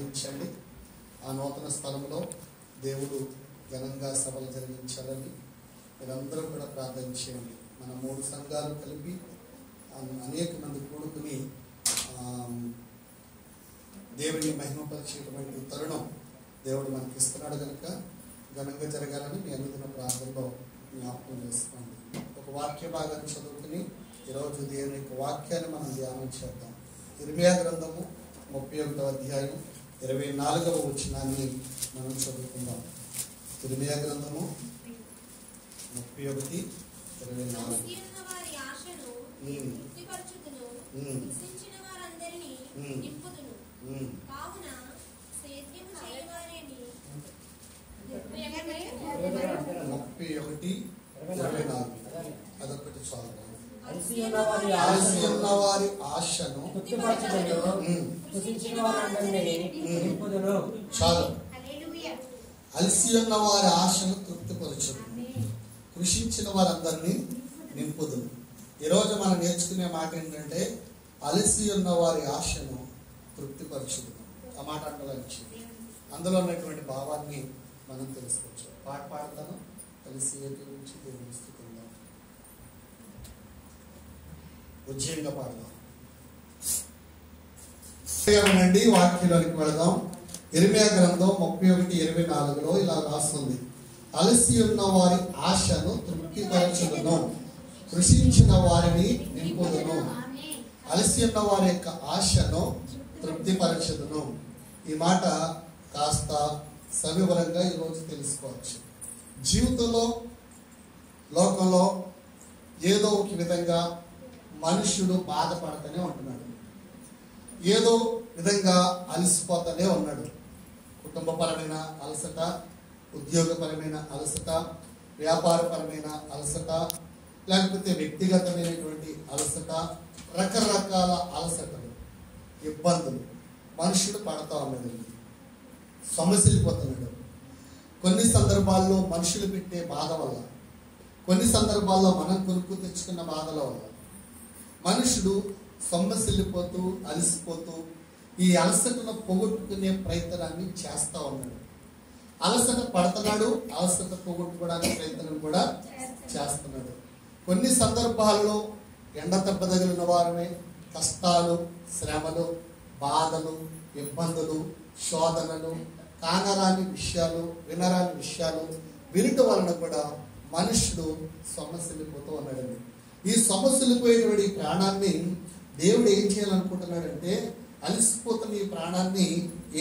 దీవించండి. ఆ నూతన స్థలంలో దేవుడు ఘనంగా సభలు జరిగించాలని మీరందరూ కూడా ప్రార్థన చేయండి. మన 3 సంఘాలు కలిపి అనేక మంది కూడుకుని దేవుని మహిమపరిచేటువంటి తరుణం దేవుడు మనకి ఇస్తున్నాడు కనుక ఘనంగా జరగాలని మీ అనుదిన ప్రార్థనలో జ్ఞాపకం చేసుకోండి. ఒక వాక్య భాగాన్ని చదువుకుని ఈరోజు దేవుని యొక్క వాక్యాన్ని మనం ధ్యానం చేద్దాం. ఇర్మియా గ్రంథము 31వ అధ్యాయం 24వ వచనాన్ని మనం చదువుకుందాం. ఇర్మియా గ్రంథము 31:24. అదొకటి చాలు. అలసి ఉన్న వారి ఆశను చాలు. అలసి ఉన్న వారి ఆశను తృప్తిపరచును, కృషించిన వారందరినీ నింపుదును. ఈరోజు మనం నేర్చుకునే మాట ఏంటంటే అలసి ఉన్న వారి ఆశను తృప్తిపరచును. ఆ మాట అంటవచ్చు. అందులో ఉన్నటువంటి భావాన్ని మనం తెలుసుకోవచ్చు. పాట పాడతాను. కలిసి గురించి దేవుని స్తుతిద్దాం. ఉజ్జయంగా పాడదాం. అండి వాక్యంలోనికి వెళదాం. ఇర్మియా గ్రంథం 31:24లో ఇలా రాస్తుంది: అలసి ఉన్న వారి ఆశను తృప్తిపరచుదును, కృషించిన వారిని నింపుదును. అలసి ఉన్న వారి యొక్క ఆశను తృప్తిపరచుదును. ఈ మాట కాస్త సవివరంగా ఈరోజు తెలుసుకోవచ్చు. జీవితంలో లోకంలో ఏదో ఒక విధంగా మనుష్యుడు బాధపడుతూనే ఉంటున్నాడు. ఏదో విధంగా అలసిపోతూనే ఉన్నాడు. కుటుంబపరమైన అలసట, ఉద్యోగపరమైన అలసట, వ్యాపారపరమైన అలసట, లేకపోతే వ్యక్తిగతమైనటువంటి అలసట, రకరకాల అలసటలు, ఇబ్బందులు మనుషుడు పడతా ఉన్నాడు. సమస్యలిపోతున్నాడు. కొన్ని సందర్భాల్లో మనుషులు పెట్టే బాధ వల్ల, కొన్ని సందర్భాల్లో మనం కొనుక్కు తెచ్చుకున్న బాధల వల్ల మనుషుడు సొమ్మసిల్లిపోతూ అలసిపోతూ ఈ అలసటను పోగొట్టుకునే ప్రయత్నాన్ని చేస్తూ ఉన్నాడు. అలసట పడుతున్నాడు, అలసట పోగొట్టుకోవడానికి ప్రయత్నం కూడా చేస్తున్నాడు. కొన్ని సందర్భాల్లో ఎండ దెబ్బతగిలిన వారమే కష్టాలు, శ్రమలు, బాధలు, ఇబ్బందులు, శోధనలు, కానరాని విషయాలు, వినరాని విషయాలు వినటం వలన కూడా మనుషుడు సొమ్మసిల్లిపోతూ ఉన్నాడండి. ఈ సొమ్మసిల్లిపోయేటువంటి ప్రాణాన్ని దేవుడు ఏం చేయాలనుకుంటున్నాడంటే, అలసిపోతున్న ఈ ప్రాణాన్ని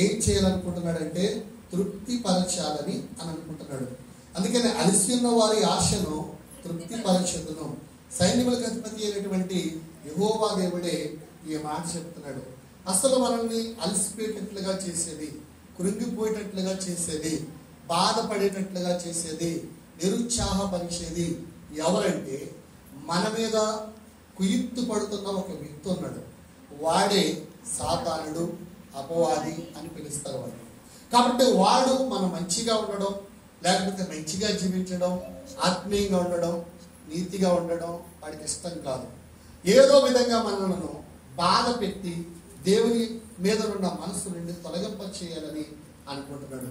ఏం చేయాలనుకుంటున్నాడంటే తృప్తిపరచాలని అని అనుకుంటున్నాడు. అందుకని అలసి ఉన్న వారి ఆశను తృప్తిపరచుదును. సైన్యములకు అధిపతి అయినటువంటి యెహోవా దేవుడే ఈ మాట చెప్తున్నాడు. అసలు మనల్ని అలసిపోయేటట్లుగా చేసేది, కృంగిపోయేటట్లుగా చేసేది, బాధపడేటట్లుగా చేసేది, నిరుత్సాహపరిచేది ఎవరంటే మన మీద కుయుక్తు పడుతున్న ఒక వ్యక్తి ఉన్నాడు. వాడే సాతానుడు, అపవాది అని పిలుస్తారు వాడు. కాబట్టి వాడు మనం మంచిగా ఉండడం, లేకపోతే మంచిగా జీవించడం, ఆత్మీయంగా ఉండడం, నీతిగా ఉండడం వాడికి ఇష్టం కాదు. ఏదో విధంగా మనలను బాధ పెట్టి దేవుని మీద ఉన్న మనసు నుండి తొలగింప చేయాలని అనుకుంటున్నాడు.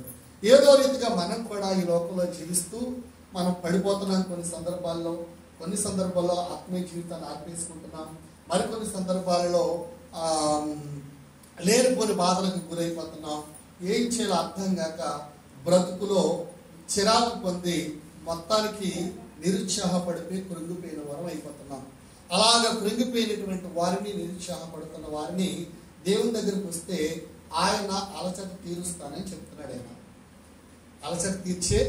ఏదో రీతిగా మనం కూడా ఈ లోకంలో జీవిస్తూ మనం పడిపోతున్నాం. కొన్ని సందర్భాల్లో ఆత్మీయ జీవితాన్ని ఆర్పేసుకుంటున్నాం. మరికొన్ని సందర్భాలలో లేనిపోని బాధలకు గురైపోతున్నాం. ఏం చేయాలో అర్థం కాక బ్రతుకులో చిరాకు పొంది మొత్తానికి నిరుత్సాహపడిపోయి కృంగిపోయిన వారం అయిపోతున్నాం. అలాగా కృంగిపోయినటువంటి వారిని, నిరుత్సాహపడుతున్న వారిని దేవుని దగ్గరికి వస్తే ఆయన అలసట తీరుస్తానని చెప్తున్నాడు. ఆయన అలసట తీర్చే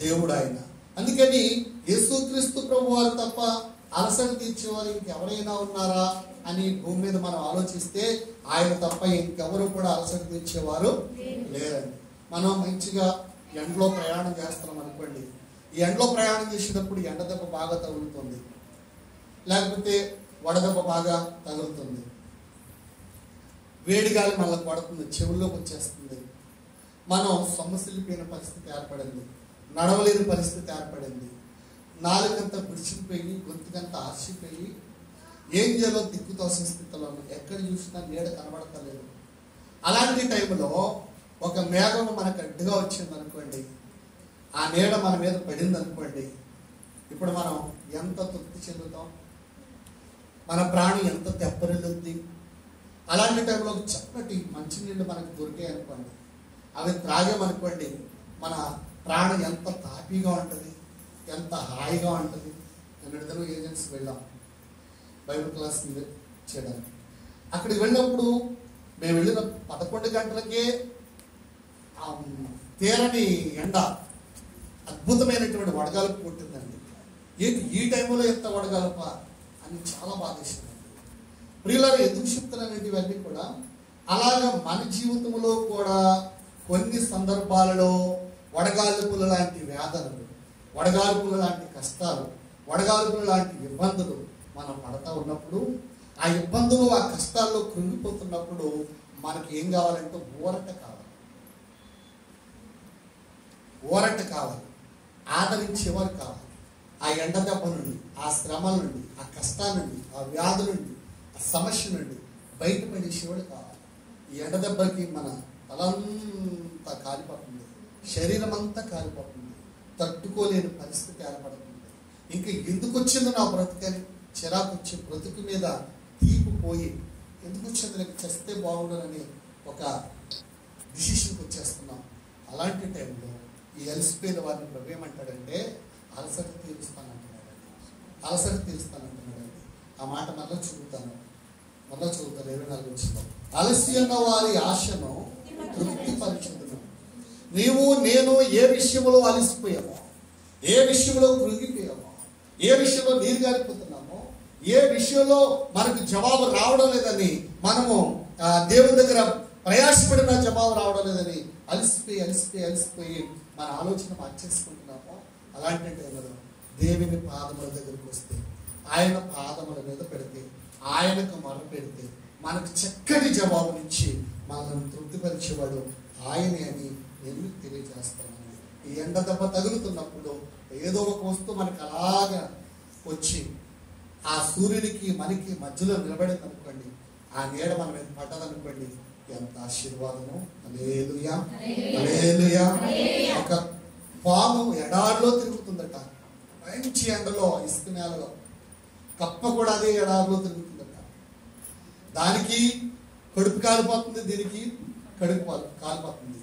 దేవుడు ఆయన. అందుకని యేసుక్రీస్తు ప్రభు వారు తప్ప అలసట తీర్చేవారు ఇంకెవరైనా ఉన్నారా అని భూమి మీద మనం ఆలోచిస్తే ఆయన తప్ప ఇంకెవరు కూడా అలసట తీర్చేవారు లేరండి. మనం మంచిగా ఎండలో ప్రయాణం చేస్తున్నాం అనుకోండి. ఈ ఎండలో ప్రయాణం చేసేటప్పుడు ఎండ దెబ్బ బాగా తగులుతుంది, లేకపోతే వడదెబ్బ బాగా తగులుతుంది, వేడిగాలి మనకు పడుతుంది, చెవుల్లోకి వచ్చేస్తుంది. మనం సొమ్మసిల్లిపోయిన పరిస్థితి ఏర్పడింది, నడవలేని పరిస్థితి ఏర్పడింది, నాలుగంతా విడిచిపోయి, గొంతుకంతా ఆర్చిపోయి ఏం చేయాలో దిక్కుతోసిన స్థితిలో ఎక్కడ చూసినా నీడ కనబడతలేదు. అలాంటి టైంలో ఒక మేఘం మనకు అడ్డుగా వచ్చింది అనుకోండి, ఆ నీడ మన మీద పడింది అనుకోండి, ఇప్పుడు మనం ఎంత తృప్తి చెందుతాం, మన ప్రాణం ఎంత తెప్పరిల్లుద్ది. అలాంటి టైంలో చక్కటి మంచినీళ్ళు మనకు దొరికాయి అనుకోండి, అవి త్రాగామనుకోండి, మన ప్రాణం ఎంత తాపీగా ఉంటుంది, ఎంత హాయిగా ఉంటుంది. నేను ఏజెన్సీ వెళ్ళాం బైబిల్ క్లాస్ చేయడానికి. అక్కడికి వెళ్ళినప్పుడు మేము వెళ్ళిన 11 గంటలకే తీరని ఎండ, అద్భుతమైనటువంటి వడగాలుపు కొట్టిందండి. ఏంటి ఈ టైంలో ఎంత వడగాలుప అని చాలా బాధేసిందండి. ప్రియులారా, ఎందుకు చెప్తున్నానండి ఇవన్నీ కూడా? అలాగా మన జీవితంలో కూడా కొన్ని సందర్భాలలో వడగాల్పుల లాంటి వేదనలు, వడగాల్పుల లాంటి కష్టాలు, వడగాల్పుల లాంటి ఇబ్బందులు మనం పడతా ఉన్నప్పుడు, ఆ ఇబ్బందులు ఆ కష్టాల్లో కృంగిపోతున్నప్పుడు మనకి ఏం కావాలంటే ఊరట కావాలి, ఊరట కావాలి, ఆదరించేవారు కావాలి. ఆ ఎండ దెబ్బ నుండి, ఆ శ్రమల నుండి, ఆ కష్టాల నుండి, ఆ వ్యాధుల నుండి, ఆ సమస్య నుండి బయటపడేసేవాడు కావాలి. ఈ ఎండ దెబ్బకి మన తలంతా కాలిపోతుంది, శరీరం అంతా కాలిపోతుంది, తట్టుకోలేని పరిస్థితి ఏర్పడుతుంది. ఇంకా ఎందుకు వచ్చిందో నా బ్రతుకని చిరాకు వచ్చి బ్రతుకు మీద తీపు పోయి ఎందుకు వచ్చింది నాకు చేస్తే బాగుండనని ఒక డిసిషన్కి వచ్చేస్తున్నాం. అలాంటి టైంలో ఈ అలసిపోయిన వారిని ప్రభు ఏమంటాడంటే అలసట తీరుస్తానంటున్నాడండి, అలసట తీరుస్తానంటున్నాడండి. ఆ మాట మళ్ళీ చదువుతాను 24 వచ్చిన అలసి ఉన్న వారి ఆశను తృప్తిపరచుదును. నీవు నేను ఏ విషయంలో అలసిపోయామో, ఏ విషయంలో కృంగిపోయామో, ఏ విషయంలో నీరు గారిపోతున్నామో, ఏ విషయంలో మనకు జవాబు రావడం లేదని మనము దేవుని దగ్గర ప్రయాసపడిన జవాబు రావడం లేదని అలసిపోయి మన ఆలోచన మార్చేసుకుంటున్నామో, అలాంటి టైంలో దేవుని పాదముల దగ్గరికి వస్తే, ఆయన పాదముల మీద పెడితే, ఆయనకు మొర పెడితే మనకు చక్కటి జవాబునిచ్చి మనల్ని తృప్తిపరిచేవాడు ఆయనే అని నేను తెలియజేస్తాను. ఈ ఎండ దెబ్బ తగులుతున్నప్పుడు ఏదో ఒక వస్తువు మనకు అలాగా వచ్చి ఆ సూర్యునికి మనకి మధ్యలో నిలబడింది అనుకోండి, ఆ నీడ మన మీద పడ్డదనుకోండి, ఎంత ఆశీర్వాదము. హల్లెలూయా, హల్లెలూయా. ఒక పాము ఎడారిలో తిరుగుతుందట, మంచి ఎండలో, ఇసుక నేలలో. కప్ప కూడా అదే ఎడారిలో తిరుగుతుందట. దానికి కడుపు కాలిపోతుంది, దీనికి కడుపు కాలిపోతుంది.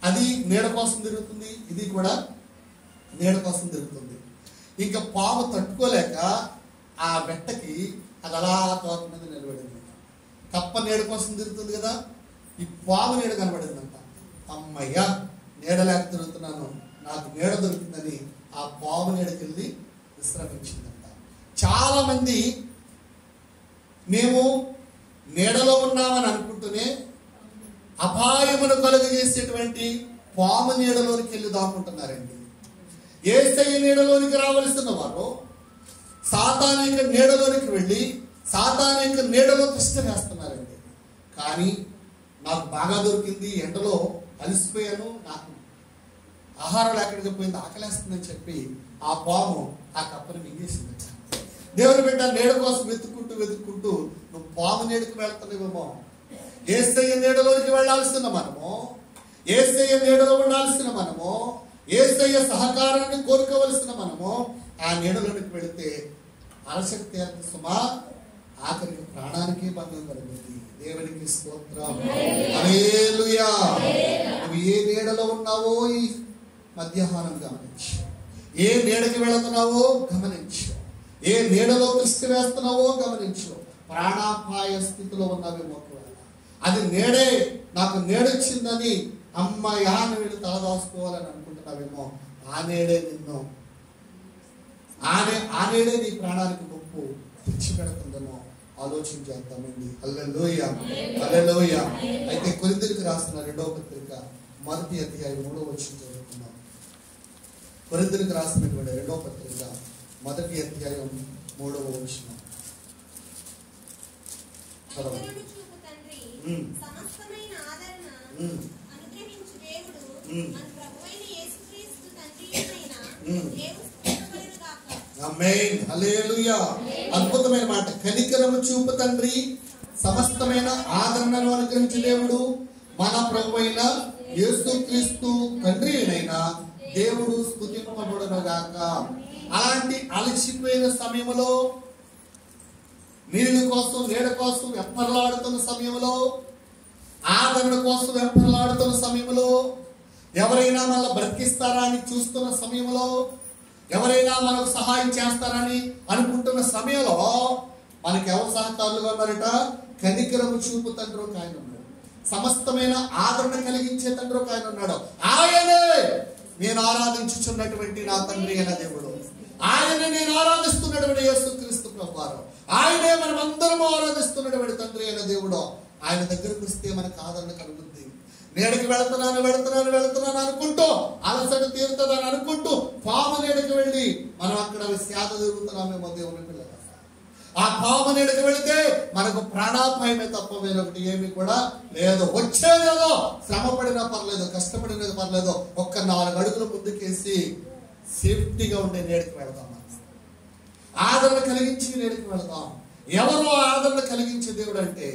అది నీడ కోసం తిరుగుతుంది, ఇది కూడా నీడ కోసం తిరుగుతుంది. ఇంకా పాము తట్టుకోలేక ఆ వెట్టకి అది అలా తోట మీద నిలబడింది. కప్ప నీడ కోసం తిరుగుతుంది కదా, ఈ పాము నీడ కనబడిందంట. అమ్మయ్యా, నీడ లేక తిరుగుతున్నాను, నాకు నీడ దొరికిందని ఆ పాము నీడకి వెళ్ళి విశ్రమించిందంట. చాలా మంది మేము నీడలో ఉన్నామని అనుకుంటూనే అపాయమును కలుగజేసేటువంటి పాము నీడలోనికి వెళ్ళి దాక్కుంటున్నారండి. యేసయ్య నీడలోనికి రావలసిన వారు సాతాను యొక్క నీడలోనికి వెళ్ళి సాతాను యొక్క నీడలో తిష్ట వేస్తున్నారండి. కానీ నాకు బాగా దొరికింది, ఎండలో అలసిపోయాను, నాకు ఆహారం ఎక్కడికి పోయింది, ఆకలేస్తుందని చెప్పి ఆ పాము ఆ కప్పని మింగేసింది. దేవుని బిడ్డ నీడ కోసం వెతుక్కుంటూ నువ్వు పాము నీడకు వెళ్తున్నావేమో. యేసయ్య నీడలోనికి వెళ్ళాల్సిన మనము, యేసయ్య నీడలో ఉండాల్సిన మనము, యేసయ్య సహకారాన్ని కోరుకోవలసిన మనము ఆ నీడలోనికి వెళితే అలసట తీరదు సుమా, ఆఖరికి ప్రాణానికి భంగం కలుగుతుంది. దేవునికి స్తోత్రం, హల్లెలూయా. నువ్వు ఏ నీడలో ఉన్నావో ఈ మధ్యాహ్నం గమనించు, ఏ నీడకి వెళుతున్నావో గమనించు, ఏ నీడలో దృష్టి వేస్తున్నావో గమనించు. ప్రాణాపాయ స్థితిలో ఉన్నావేమో, అది నీడే, నాకు నీడొచ్చిందని అమ్మయ్యా వీళ్ళు తలదాసుకోవాలని అనుకుంటున్నావేమో, ఆ నీడే నిన్ను, ఆ నీడే నీ ప్రాణానికి ముప్పు తెచ్చిపెడుతుందేమో ఆలోచన చేద్దామండి. హల్లెలూయా, హల్లెలూయా. అయితే కొరింథీయులకు రాసిన 2వ పత్రిక 1వ అధ్యాయం 3వ వచనం చదువుకుందాం. కొరింథీయులకు రాసినటువంటి 2వ పత్రిక 1వ అధ్యాయం 3వ వచనం. సమస్తమైన ఆదరణ అనుగ్రహించు దేవుడు మన ప్రభువైన యేసుక్రీస్తు తండ్రి అయిన దేవుడు స్తుతింపబడును గాక. ఆమేన్, హల్లెలూయా. అద్భుతమైన మాట. కనికరము చూపు తండ్రి, సమస్తమైన ఆదరణను అనుగ్రహించు దేవుడు మన ప్రభు అయిన యేసుక్రీస్తు తండ్రి అయిన దేవుడు స్తుతింపబడునుగాక. అలాంటి అలసిపోయిన సమయంలో, నీళ్ళ కోసం నీడ కోసం వెంపర్లాడుతున్న సమయంలో, ఆదరణ కోసం వెంపర్లాడుతున్న సమయంలో, ఎవరైనా మనల్ని బ్రతికిస్తారా అని చూస్తున్న సమయంలో, ఎవరైనా మనకు సహాయం చేస్తారని అనుకుంటున్న సమయంలో మనకి ఎవరు సహకారులుగా ఉన్నారట? కనికరము చూపు తండ్రి ఒక ఆయన ఉన్నాడు. సమస్తమైన ఆదరణ కలిగించే తండ్రి ఒక ఆయన ఉన్నాడు. ఆయనే నేను ఆరాధించుచున్నటువంటి నా తండ్రి అయిన దేవుడు. ఆయనే నేను ఆరాధిస్తున్నటువంటి యేసుక్రీస్తు ప్రభువారు. ఆయనే మనం అందరం ఆరాధిస్తున్నటువంటి తండ్రి అయిన దేవుడు. ఆయన దగ్గరకు వస్తే మనకు ఆదరణ కలుగుతుంది. నేడికి వెళుతున్నాను అనుకుంటూ అలసట తీరుతుందని అనుకుంటూ పాము నేడికి వెళ్ళి మనం అక్కడ సేద తిరుగుతున్నామేమో దేవుని పిల్లలు. ఆ పాము నేడికి వెళితే మనకు ప్రాణాపాయమే తప్ప వేరొకటి ఏమి కూడా లేదు. వచ్చేదేదో శ్రమ పడినా పర్లేదు, కష్టపడినది పర్లేదు, ఒక్క 4 అడుగులు ముందుకేసి సేఫ్టీగా ఉండే నేడికి వెళదాం. ఆదరణ కలిగించి నేడికి వెళదాం. ఎవరో ఆదరణ కలిగించే దేవుడు అంటే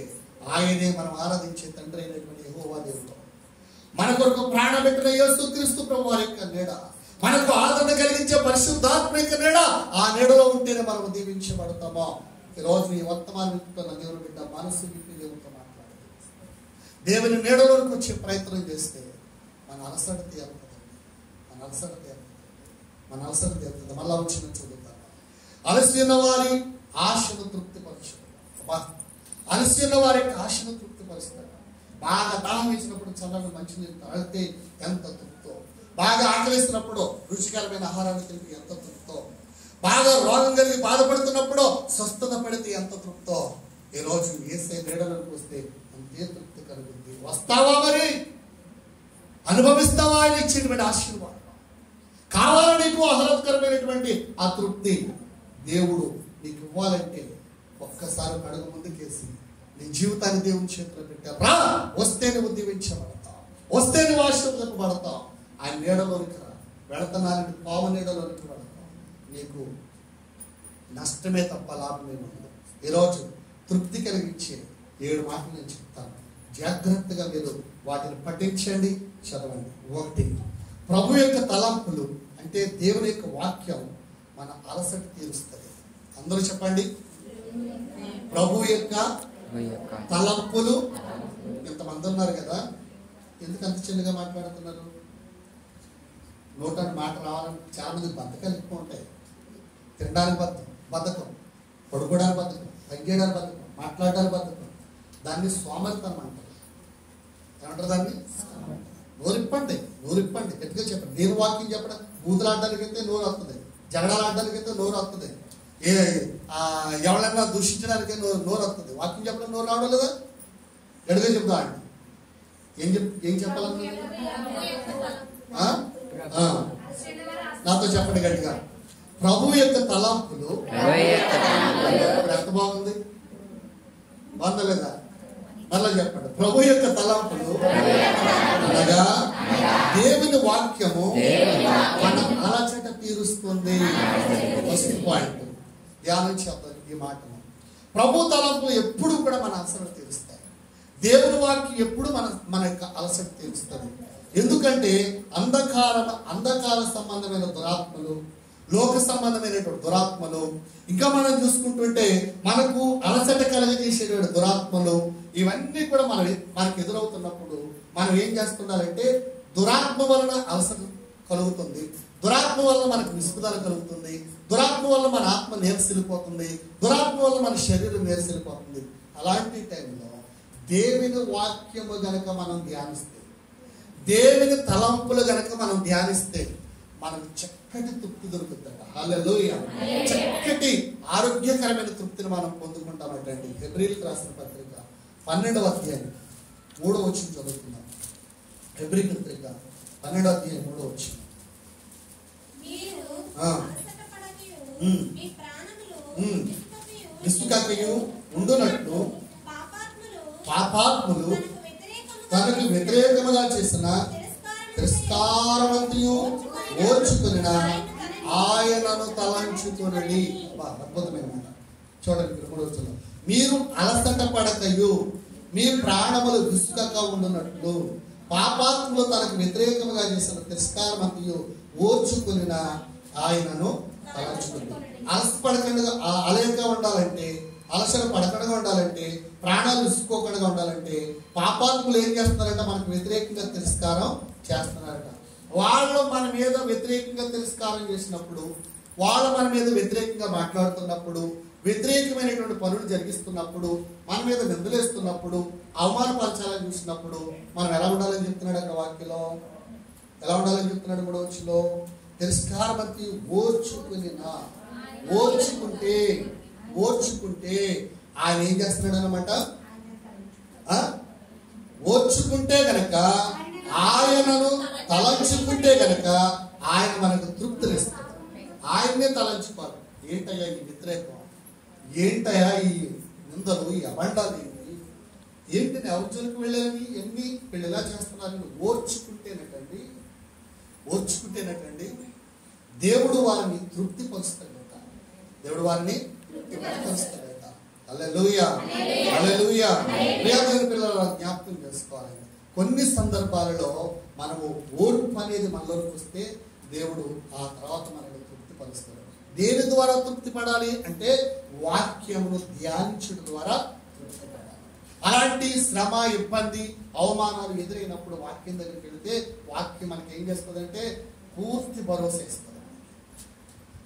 ఆయనే మనం ఆరాధించే తండ్రి అయినటువంటి యెహోవా దేవుడు. మన కొరకు ప్రాణం పెట్టిన యేసుక్రీస్తు ప్రభువారి యొక్క నీడ, మనకు ఆదరణ కలిగించే పరిశుద్ధాత్మ యొక్క నీడ, ఆ నీడలో ఉంటేనే మనం దీవించబడతామో. ఈరోజు ఈ వర్తమానం వింటున్న దేవుని బిడ్డ మనసు విప్పి దేవునితో మాట్లాడాలి. దేవుని నీడలోకి వచ్చే ప్రయత్నం చేస్తే మన అలసట తీరుతుంది. మళ్ళా వచ్చిన చూడుతాను. అలసి ఉన్న వారి ఆశను తృప్తిపరచు. అలసి ఉన్న వారి ఆశను తృప్తిపరుస్తాడు. బాగా దాహం ఇచ్చినప్పుడు చల్లని మంచినీళ్ళు తాగితే ఎంత తృప్తో, బాగా ఆకలిస్తున్నప్పుడు రుచికరమైన ఆహారాన్ని తింటే ఎంత తృప్తో, బాగా రోగం కలిగి బాధపడుతున్నప్పుడు స్వస్థత పడితే ఎంత తృప్తో, ఈరోజు యేసే నీడలోకి వస్తే అంతే తృప్తి కలుగుతుంది. వస్తావా మరి? అనుభవిస్తావా ఆయన ఇచ్చినటువంటి ఆశీర్వాదం? కావాలా నీకు ఆహ్లాదకరమైనటువంటి ఆ తృప్తి? దేవుడు నీకు ఇవ్వాలంటే ఒక్కసారి అడుగు ముందుకేసి నీ జీవితాన్ని దేవుని చేతిలో పెట్టారు. రా, వస్తే నువ్వు దీవించబడతావు, వస్తే నువ్వు ఆశీర్వదింపబడతావు. ఆయన నీడలోనికి రా. వెళుతున్నానంటే పాము నీడలోనికి వెళతావు. నీకు నష్టమే తప్ప లాభమే ఉండదు. ఈరోజు తృప్తి కలిగించే 7 మాటలు నేను చెప్తాను. జాగ్రత్తగా మీరు వాటిని పఠించండి, చదవండి. 1, ప్రభు యొక్క తలంపులు అంటే దేవుని యొక్క వాక్యం మన అలసట తీరుస్తుంది. అందరూ చెప్పండి, ప్రభు యొక్క తలంపులు. ఇంతమంది ఉన్నారు కదా, ఎందుకు అంత చిన్నగా మాట్లాడుతున్నారు? నోటాన్ని మాట రావాలని చాలా మంది బద్ధకాలు ఎక్కువ ఉంటాయి. తినడానికి బద్ధకం, పడుకోవడానికి బద్ధకం, తగ్గేయడానికి బద్ధకం, మాట్లాడడానికి బద్ధకం. దాన్ని సోమరితనం అంటారు. ఏమంటారు దాన్ని? నోరిప్పండి, గట్టిగా చెప్పండి. నేను వాక్యం చెప్పడం, బూతులాడడానికైతే నోరు వస్తుంది, జగడాలాడడానికైతే నోరు వస్తుంది, ఎవరైనా దూషించడానికే నోరు వస్తుంది. వాక్యం చెప్పడం నోరు రావడం లేదా? గట్టిగా చెప్తా అండి. ఏం చెప్పాలన్నా నాతో చెప్పండి గట్టిగా. ప్రభు యొక్క తలంపులు. ఎంత బాగుంది, బాగుందా? మళ్ళా చెప్పండి. ప్రభు యొక్క తలంపులు అనగా దేవుని వాక్యము మన అలసట తీరుస్తుంది. ఫస్ట్ పాయింట్ ధ్యానం చేద్దాం ఈ మాటను. ప్రభు తలంపులు ఎప్పుడు కూడా మన అలసట తీరుస్తాయి. దేవుని వాక్యం ఎప్పుడు మన యొక్క అలసట తీరుస్తుంది. ఎందుకంటే అంధకార సంబంధమైన దురాత్మలు, లోక సంబంధమైనటువంటి దురాత్మలు, ఇంకా మనం చూసుకుంటుంటే మనకు అలసట కలగజేసేటువంటి దురాత్మలు, ఇవన్నీ కూడా మనకి ఎదురవుతున్నప్పుడు మనం ఏం చేస్తున్నారంటే దురాత్మ వలన అలసట కలుగుతుంది, దురాత్మ వల్ల మనకు విసుగుదల కలుగుతుంది, దురాత్మ వల్ల మన ఆత్మ నీరసిల్లిపోతుంది, దురాత్మ వల్ల మన శరీరం నీరసిల్లిపోతుంది. అలాంటి టైంలో దేవుని వాక్యము గనక మనం ధ్యానిస్తే, దేవుని తలంపులు గనక మనం ధ్యానిస్తే మనకు చక్కటి తృప్తి దొరుకుతుందట. హల్లెలూయా. చక్కటి ఆరోగ్యకరమైన తృప్తిని మనం పొందుకుంటామటండి. హెబ్రీయులకు రాసిన పత్రిక 12వ అధ్యాయం 3వ వచనం చదువుతున్నాం. హెబ్రీ పత్రిక 12వ అధ్యాయం 3వ వచనం. విసుకకయు ఉండునట్లు పాపాత్ములు తనకు వ్యతిరేకముగా చేసిన తిరస్కారమంతయు ఓర్చుకొనిన ఆయనను తలంచుకొనడి. అద్భుతమైన మాట. చూడండి, 3వ వచనం. మీరు అలసట పడకయు మీ ప్రాణములు విసుకక ఉండునట్లు పాపాత్ములు తనకు వ్యతిరేకముగా చేసిన తిరస్కారం అంతయు ఓర్చుకుని ఆయనను తలంచుకుంది. అలసపడకుండా అలయంగా ఉండాలంటే, అలసట పడకుండా ఉండాలంటే, ప్రాణాలు విసుకోకుండా ఉండాలంటే పాపాత్ములు ఏం చేస్తున్నారంట? మనకు వ్యతిరేకంగా తిరస్కారం చేస్తున్నారట. వాళ్ళు మన మీద వ్యతిరేకంగా తిరస్కారం చేసినప్పుడు, వాళ్ళు మన మీద వ్యతిరేకంగా మాట్లాడుతున్నప్పుడు, వ్యతిరేకమైనటువంటి పనులు జరిగిస్తున్నప్పుడు, మన మీద నిందలేస్తున్నప్పుడు, అవమానపరచాలని చూసినప్పుడు మనం ఎలా ఉండాలని చెప్తున్నాడు అక్కడ వాక్యలో? ఎలా ఉండాలని చెప్తున్నాడు? 3వ వచనంలో తిరస్కారమతి ఓర్చుకుంటే ఆయన ఏం చేస్తున్నాడు అనమాట? ఓర్చుకుంటే గనక, ఆయనను తలంచుకుంటే గనక ఆయన మనకు తృప్తినిస్తాడు. ఆయన్నే తలంచుకోవాలి. ఏంటయ్యా ఈ వ్యతిరేకం, ఏంటయ్యా ఈ నిందలు, ఈ అబండాలు ఏంటి నేను అవజలకు వెళ్ళాలని ఎన్ని వీళ్ళు ఎలా చేస్తున్నారని ఓర్చుకుంటేనటండి దేవుడు వారిని తృప్తిపరుస్తాడట. దేవుడు వారిని తృప్తిపరుస్తాడట. హల్లెలూయా, హల్లెలూయా. ప్రియమైన పిల్లలు జ్ఞాపకం చేసుకోవాలి, కొన్ని సందర్భాలలో మనము ఓర్పు అనేది మనలోకి వస్తే దేవుడు ఆ తర్వాత మనల్ని తృప్తిపరుస్తాడు. దేని ద్వారా తృప్తి పడాలి అంటే వాక్యమును ధ్యానించడం ద్వారా తృప్తి పడాలి. అలాంటి శ్రమ, ఇబ్బంది, అవమానాలు ఎదురైనప్పుడు వాక్యం దగ్గరికి వెళితే వాక్యం మనకి ఏం చేస్తుందంటే పూర్తి భరోసా ఇస్తుంది,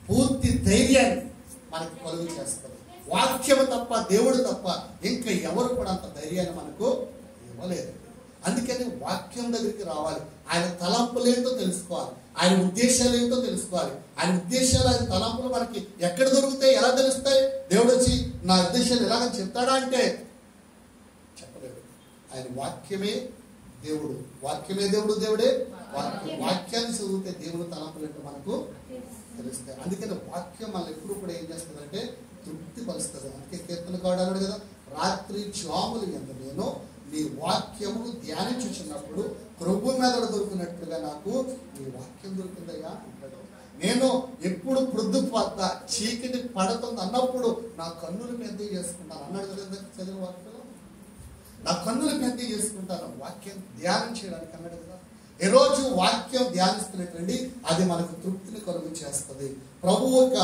పూర్తి ధైర్యాన్ని మనకు కలుగు చేస్తుంది. వాక్యము తప్ప, దేవుడు తప్ప ఇంకా ఎవరు కూడా అంత ధైర్యాన్ని మనకు ఇవ్వలేదు. అందుకని వాక్యం దగ్గరికి రావాలి. ఆయన తలంపులు ఏంటో తెలుసుకోవాలి, ఆయన ఉద్దేశాలు ఏంటో తెలుసుకోవాలి. ఆయన ఉద్దేశాలు, ఆయన తలంపులు మనకి ఎక్కడ దొరుకుతాయి, ఎలా తెలుస్తాయి? దేవుడు వచ్చి నా ఉద్దేశాలు ఎలాగని చెప్తాడా అంటే చెప్పలేడు. ఆయన వాక్యమే దేవుడు, వాక్యమే దేవుడు, దేవుడే వాక్యం. వాక్యాన్ని చదివితే దేవుడు తలంపులు ఏంటో మనకు తెలుస్తాయి. అందుకని వాక్యం మనల్ని ఎప్పుడు కూడా ఏం చేస్తుందంటే తృప్తి పరుస్తుంది. అందుకే కీర్తనకారుడు అన్నాడు కదా, రాత్రి జాములు యందు నేను నీ వాక్యమును ధ్యానించుచున్నప్పుడు ప్రభు మీద దొరికినట్లుగా నాకు నీ వాక్యం దొరికిందయ్యా అంటాడు. నేను ఎప్పుడు ప్రొద్దు పక్క చీకటి పడుతుంది అన్నప్పుడు నా కన్నులు పెద్ద చేసుకుంటాను అన్నాడు కదా చదివిన వాక్యంలో. నా కన్నులు పెద్ద చేసుకుంటాను వాక్యం ధ్యానం చేయడానికి అన్నాడు కదా. ఈ రోజు వాక్యం ధ్యానిస్తున్నటువంటి అది మనకు తృప్తిని కలుగు చేస్తుంది. ప్రభు యొక్క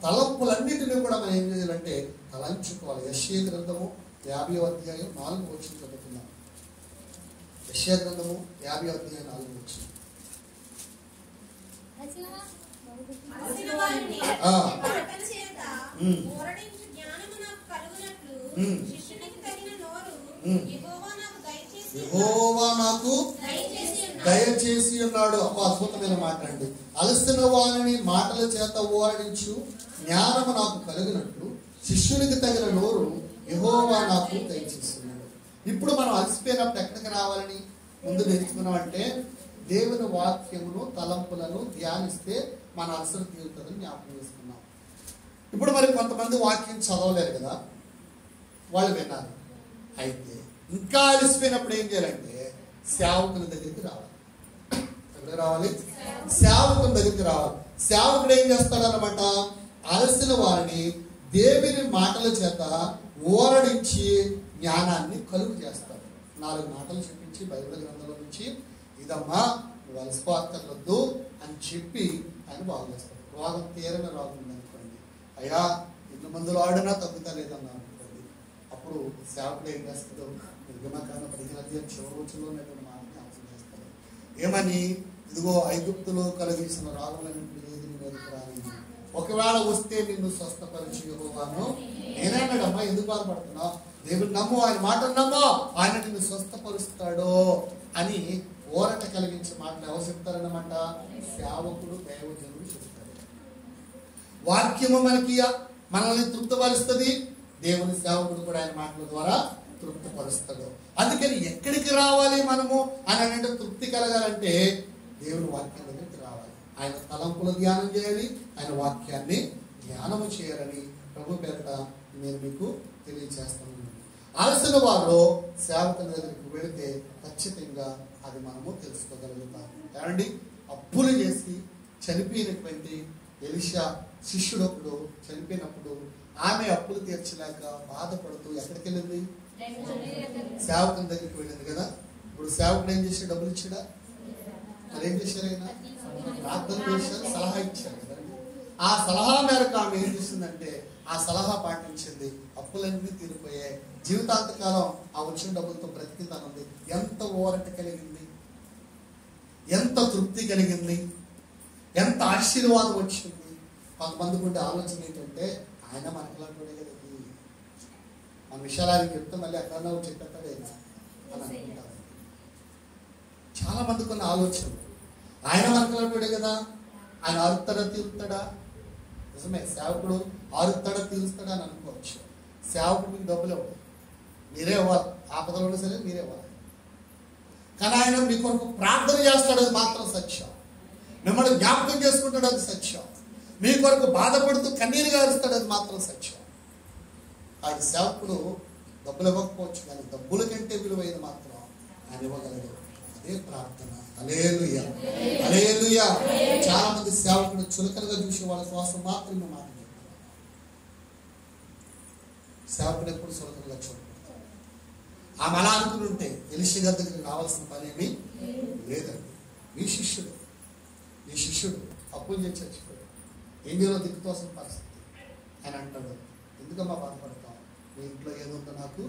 తలంపులన్నిటినీ కూడా మనం ఏం చేయాలంటే తలంచుకోవాలి. యెషయా గ్రంథము 50వ అధ్యాయం 4వ వచనం చదువుతున్నాం. యెషయా గ్రంథము 50వ అధ్యాయం 4వ వచనం. యెహోవా నాకు దయచేసి ఉన్నాడు. అద్భుతమైన మాట అండి. అలసిన వారిని మాటల చేత ఓరడించు జ్ఞానము నాకు కలిగినట్లు శిష్యునికి తగిన నోరు యెహోవా నాకు దయచేస్తున్నాడు. ఇప్పుడు మనం అలసిపోయినప్పుడు ఎక్కడికి రావాలని ముందు నేర్చుకున్నామంటే దేవుని వాక్యమును, తలంపులను ధ్యానిస్తే మన అలసట తీరుతుందని జ్ఞాపకం చేసుకున్నాం. ఇప్పుడు మరి కొంతమంది వాక్యం చదవలేరు కదా, వాళ్ళు విన్నారు. అయితే ఇంకా అలసిపోయినప్పుడు ఏం చేయాలంటే సేవకుల దగ్గరికి రావాలి. ఎక్కడ రావాలి? సేవకుల దగ్గరికి రావాలి. సేవకుడు ఏం చేస్తాడనమాట? అలసిన వారిని దేవుని మాటల చేత ఓరడించి జ్ఞానాన్ని కలుగు చేస్తాడు. 4 మాటలు చెప్పించి బైబిల్ గ్రంథంలో నుంచి ఇదమ్మా నువ్వు అలసిపోక్కర్వద్దు అని చెప్పి ఆయన బాగు చేస్తాడు. రోగం తీరని రోగం ఉందనుకోండి, అయ్యా ఇన్ని మందులు ఆడినా తగ్గుతా లేదన్నా అనుకోండి, అప్పుడు సేవకుడు ఏం చేస్తాడు? నిర్గమకాండం 15వ అధ్యాయం చివరి రోజుల్లో ఉన్నటువంటి మాటని ఆలోచన చేస్తాడు. ఏమని? ఇదిగో ఐగుప్తులో కలిగించిన రోగములన్నింటినీ ఏది నీ మీదకి రాలేదు, ఒకవేళ వస్తే నిన్ను స్వస్థపరిచి యెహోవాను నేనన్నాడమ్మా. ఎందుకు బాధపడుతున్నావు? దేవుడు నమ్ము, ఆయన మాటను నమ్ము, ఆయన నిన్ను స్వస్థపరుస్తాడు అని ఊరట కలిగించే మాటలు ఎవరు చెప్తారన్నమాట? సేవకుడు, దైవజనుడు చెప్తాడు. వాక్యము మనల్ని తృప్తిపరుస్తుంది. దేవుని సేవకుడు కూడా ఆయన మాటల ద్వారా తృప్తిపరుస్తాడు. అందుకని ఎక్కడికి రావాలి మనము అని అంటే తృప్తి కలగాలంటే దేవుని వాక్యం దగ్గరికి రావాలి. ఆయన తలంపులు ధ్యానం చేయాలి, ఆయన వాక్యాన్ని ధ్యానము చేయాలని ప్రభు పేరట నేను మీకు తెలియజేస్తాను. అలసిన వారు సేవకుల దగ్గరికి వెళితే ఖచ్చితంగా అది మనము తెలుసుకోగలుగుతాం. ఏమండి, అప్పులు చేసి చనిపోయినటువంటి ఎలీషా శిష్యుడు ఒకడు చనిపోయినప్పుడు ఆమె అప్పులు తీర్చలేక బాధపడుతూ ఎక్కడికి వెళ్ళింది? సేవకుని దగ్గరికి వెళ్ళింది కదా. ఇప్పుడు సేవకుడు ఏం చేశాడు? డబ్బులు ఇచ్చాడా? మరి ఏం చేశారు? ఆయన ప్రార్థన చేశారు, సలహా ఇచ్చారు కదండి. ఆ సలహా మేరకు ఆమె ఏం చేసిందంటే ఆ సలహా పాటించింది. అప్పులన్నీ తీరిపోయాయి. జీవితాంతకాలం ఆ వచ్చిన డబ్బులతో బ్రతికితానుంది. ఎంత ఊరట కలిగింది, ఎంత తృప్తి కలిగింది, ఎంత ఆశీర్వాదం వచ్చింది. కొంతమందికి ఉండే ఆలోచన ఏంటంటే ఆయన మనకులాంటి కదా, మన విషయాలు ఆయన చెప్తే మళ్ళీ ఎక్కడన్నా చెప్పేస్తాడే అని అనుకుంటారు. చాలా మందికి ఉన్న ఆలోచన ఆయన మనకులాంటి కదా, ఆయన అరుతాడా తీరుతాడా? నిజమే, సేవకుడు అరుతాడా తీరుస్తాడా అని అనుకోవచ్చు. సేవకుడు మీకు డబ్బులు ఇవ్వడు, మీరే ఇవ్వాలి. ఆపదలు ఉన్నా సరే మీరే ఇవ్వాలి. కానీ ఆయన మీ కొరకు ప్రార్థన చేస్తాడు, అది మాత్రం సత్యం. మిమ్మల్ని జ్ఞాపకం చేసుకుంటాడు, అది సత్యం. మీ కొరకు బాధపడుతూ కన్నీరు గారుస్తాడు, అది మాత్రం సత్యం. ఆయన సేవకుడు డబ్బులు ఇవ్వకపోవచ్చు, కానీ డబ్బుల కంటే విలువైన మాత్రం ఆయన ఇవ్వగలడు. అదే ప్రార్థన. హల్లెలూయా, హల్లెలూయా. చాలా మంది సేవకుడు చులకనగా చూసి వాళ్ళ కోసం మాత్రమే మాట చెప్తారు. సేవకుడు ఎప్పుడు చులకనగా చూడకూడదు. ఆమె అలా అనుకుని ఉంటే ఎలీషా గారి దగ్గరికి రావాల్సిన పని ఏమీ లేదండి. మీ శిష్యుడు అప్పులు చేసి చచ్చిపోయాడు. ఏం చేయాలో దిక్కుతోసిన పరిస్థితి. ఆయన అంటాడు, ఎందుకమ్మా బాధపడతాం, మీ ఇంట్లో ఏదో నాకు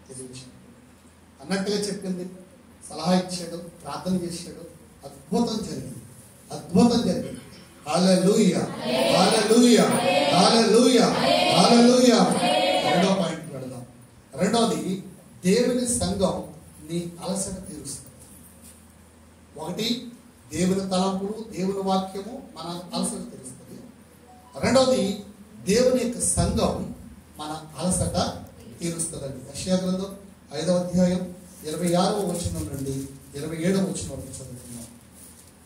తెలియదు అన్నట్టుగా చెప్పింది. సలహా ఇచ్చాడు, ప్రార్థన చేశాడు. అద్భుతం జరిగింది. హల్లెలూయా, హల్లెలూయా, హల్లెలూయా, హల్లెలూయా. రెండో పాయింట్ పెడదాం. రెండోది, దేవుని సంఘం నీ అలసట తీరుస్తుంది. ఒకటి, దేవుని తలంపులు, దేవుని వాక్యము మన అలసట తీరుస్తుంది. రెండవది, దేవుని యొక్క సంఘం మన అలసట తీరుస్తుందండి. యెషయా గ్రంథం 5వ అధ్యాయం 26వ వచనం నుండి 27వ వచనం వరకు చదువుతున్నాం.